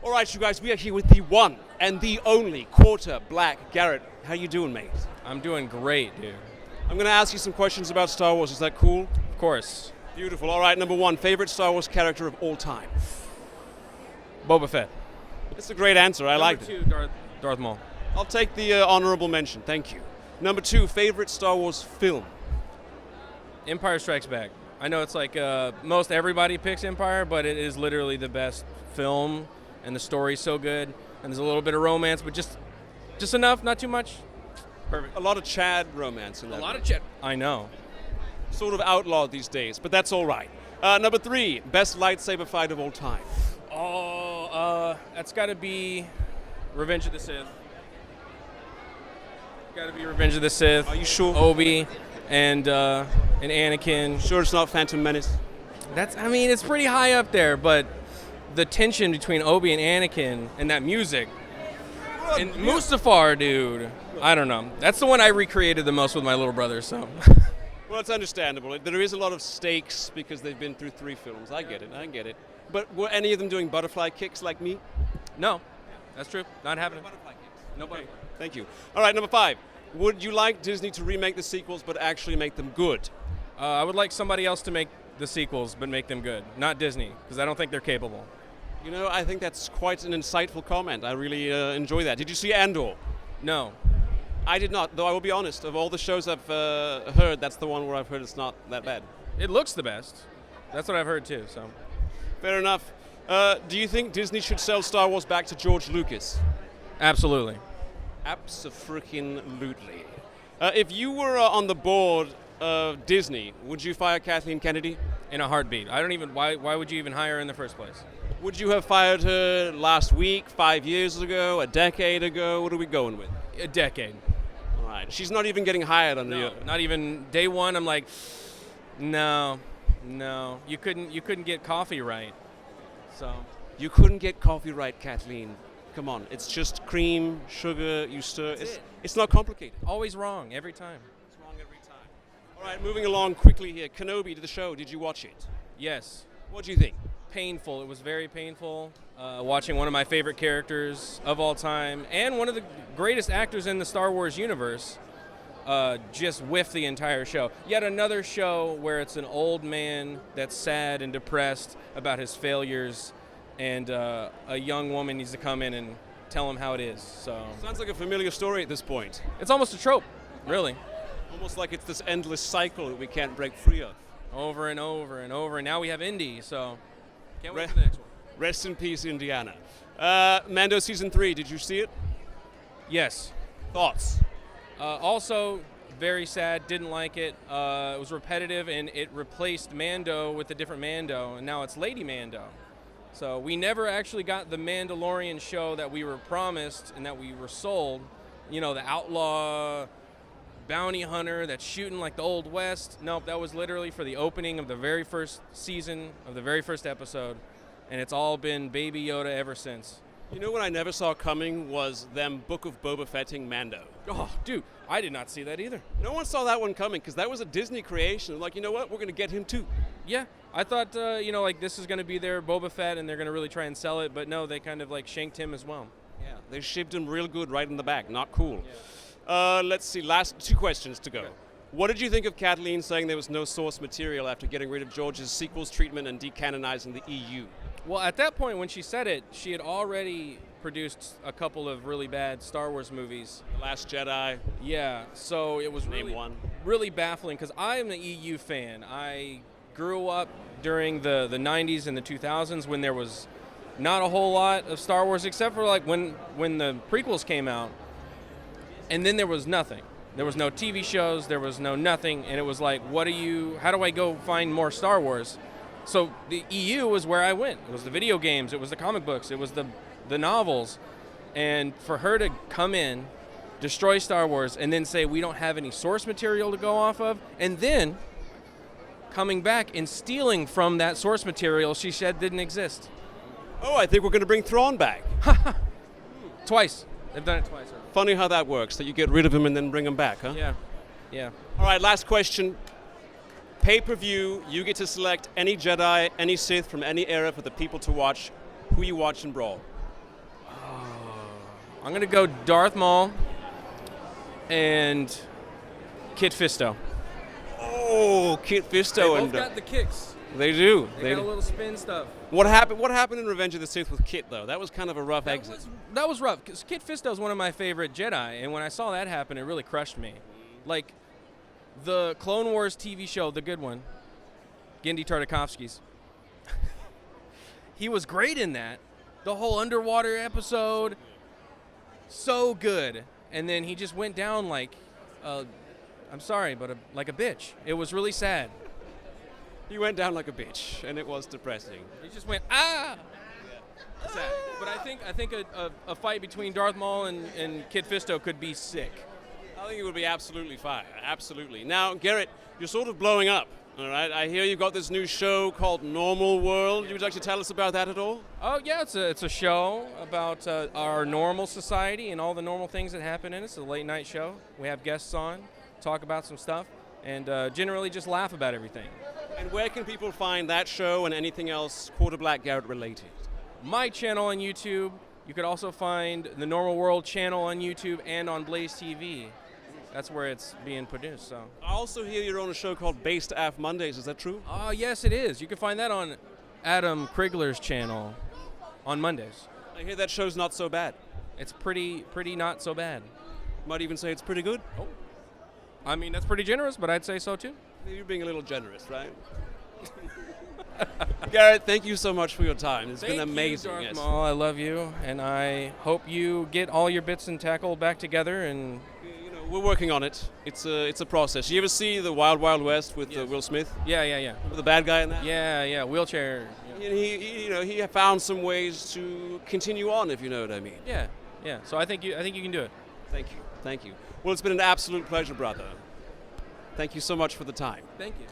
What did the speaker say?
All right, you guys, we are here with the one and the only quarter Black Garrett. How you doing, mate? I'm doing great, dude. I'm going to ask you some questions about Star Wars. Is that cool? Of course. Beautiful. All right, number one, favorite Star Wars character of all time? Boba Fett. That's a great answer. I like it. Number 2, Darth Maul. I'll take the honorable mention. Thank you. Number 2, favorite Star Wars film? Empire Strikes Back. I know it's like most everybody picks Empire, but it is literally the best film, and the story's so good, and there's a little bit of romance, but just enough, not too much. Perfect. A lot of Chad romance in that. A lot of Chad. I know. Sort of outlawed these days, but that's all right. Number 3, best lightsaber fight of all time? That's got to be Revenge of the Sith. Got to be Revenge of the Sith. Are you sure? Obi and Anakin. Sure it's not Phantom Menace? It's pretty high up there, but the tension between Obi and Anakin and that music. And Mustafar, dude. I don't know. That's the one I recreated the most with my little brother, so. Well, it's understandable. There is a lot of stakes because they've been through 3 films. I get it. But were any of them doing butterfly kicks like me? No. That's true. Not happening. Butterfly kicks. No butterfly. Thank you. All right, number 5. Would you like Disney to remake the sequels but actually make them good? I would like somebody else to make the sequels but make them good. Not Disney, because I don't think they're capable. You know, I think that's quite an insightful comment. I really enjoy that. Did you see Andor? No. I did not, though I will be honest. Of all the shows I've heard, that's the one where I've heard it's not that bad. It looks the best. That's what I've heard too, so. Fair enough. Do you think Disney should sell Star Wars back to George Lucas? Absolutely. Abso-freaking-lutely. If you were on the board of Disney, would you fire Kathleen Kennedy? In a heartbeat. Why would you even hire her in the first place? Would you have fired her last week, 5 years ago, a decade ago? What are we going with? A decade. All right. She's not even getting hired on the... Not even day one. I'm like, no. You couldn't get coffee right. So. You couldn't get coffee right, Kathleen. Come on. It's just cream, sugar, you stir. It's not complicated. Always wrong, every time. It's wrong every time. All right, moving along quickly here. Kenobi to the show. Did you watch it? Yes. What do you think? Painful. It was very painful. Watching one of my favorite characters of all time and one of the greatest actors in the Star Wars universe just whiff the entire show. Yet another show where it's an old man that's sad and depressed about his failures, and a young woman needs to come in and tell him how it is. So sounds like a familiar story at this point. It's almost a trope, really. Almost like it's this endless cycle that we can't break free of. Over and over and over. And now we have Indy, so can't wait for the next one. Rest in peace, Indiana. Mando Season 3, did you see it? Yes. Thoughts? Also, very sad, didn't like it. It was repetitive, and it replaced Mando with a different Mando, and now it's Lady Mando. So we never actually got the Mandalorian show that we were promised and that we were sold. You know, the outlaw bounty hunter that's shooting like the Old West. Nope, that was literally for the opening of the very first season of the very first episode, and it's all been Baby Yoda ever since. You know what I never saw coming was them Book of Boba Fetting Mando. Oh, dude, I did not see that either. No one saw that one coming because that was a Disney creation. Like, you know what? We're going to get him too. Yeah, I thought, this is going to be their Boba Fett and they're going to really try and sell it, but no, they kind of like shanked him as well. Yeah, they shivved him real good right in the back. Not cool. Yeah. Let's see, last 2 questions to go. Okay. What did you think of Kathleen saying there was no source material after getting rid of George's sequels treatment and decanonizing the EU? Well, at that point when she said it, she had already produced a couple of really bad Star Wars movies. Last Jedi. Yeah, so it was Name one. Really baffling because I am an EU fan. I grew up during the 90s and the 2000s when there was not a whole lot of Star Wars except for like when the prequels came out, and then there was nothing. There was no TV shows, there was no nothing, and it was like, how do I go find more Star Wars? So the EU was where I went. It was the video games, it was the comic books, it was the novels. And for her to come in, destroy Star Wars, and then say we don't have any source material to go off of, and then coming back and stealing from that source material she said didn't exist. Oh, I think we're going to bring Thrawn back. Twice. They've done it twice. Already. Funny how that works, that you get rid of him and then bring him back, huh? Yeah. All right, last question. Pay-per-view, you get to select any Jedi, any Sith from any era for the people to watch. Who you watch in Brawl? I'm gonna go Darth Maul and Kit Fisto. Oh, Kit They Fisto both and got the kicks. they do. They got a little spin stuff. What happened? What happened in Revenge of the Sith with Kit though? That was kind of a rough exit. That was rough because Kit Fisto is one of my favorite Jedi, and when I saw that happen, it really crushed me. Like the Clone Wars TV show, the good one, Genndy Tartakovsky's. He was great in that. The whole underwater episode, so good. And then he just went down like, I'm sorry, but like a bitch. It was really sad. He went down like a bitch, and it was depressing. He just went sad. But I think a fight between Darth Maul and Kit Fisto could be sick. I think it would be absolutely fire. Absolutely. Now, Garrett, you're sort of blowing up. All right. I hear you've got this new show called Normal World. Would you like to tell us about that at all? Oh yeah, it's a show about our normal society and all the normal things that happen in it. It's a late night show. We have guests on, talk about some stuff, and generally just laugh about everything. And where can people find that show and anything else Quarter Black Garrett related? My channel on YouTube. You could also find the Normal World channel on YouTube and on Blaze TV. That's where it's being produced. So. I also hear you're on a show called Based Af Mondays. Is that true? Yes, it is. You can find that on Adam Krigler's channel on Mondays. I hear that show's not so bad. It's pretty not so bad. Might even say it's pretty good. Oh. I mean, that's pretty generous, but I'd say so too. You're being a little generous, right? Garrett, thank you so much for your time. It's been amazing. Thank you, Darth Maul. I love you, and I hope you get all your bits and tackle back together. And we're working on it. It's a process. You ever see the Wild Wild West with Will Smith? Yeah. With the bad guy in that? Yeah. Wheelchair. Yeah. He found some ways to continue on, if you know what I mean. Yeah. So I think you can do it. Thank you. Well, it's been an absolute pleasure, brother. Thank you so much for the time. Thank you.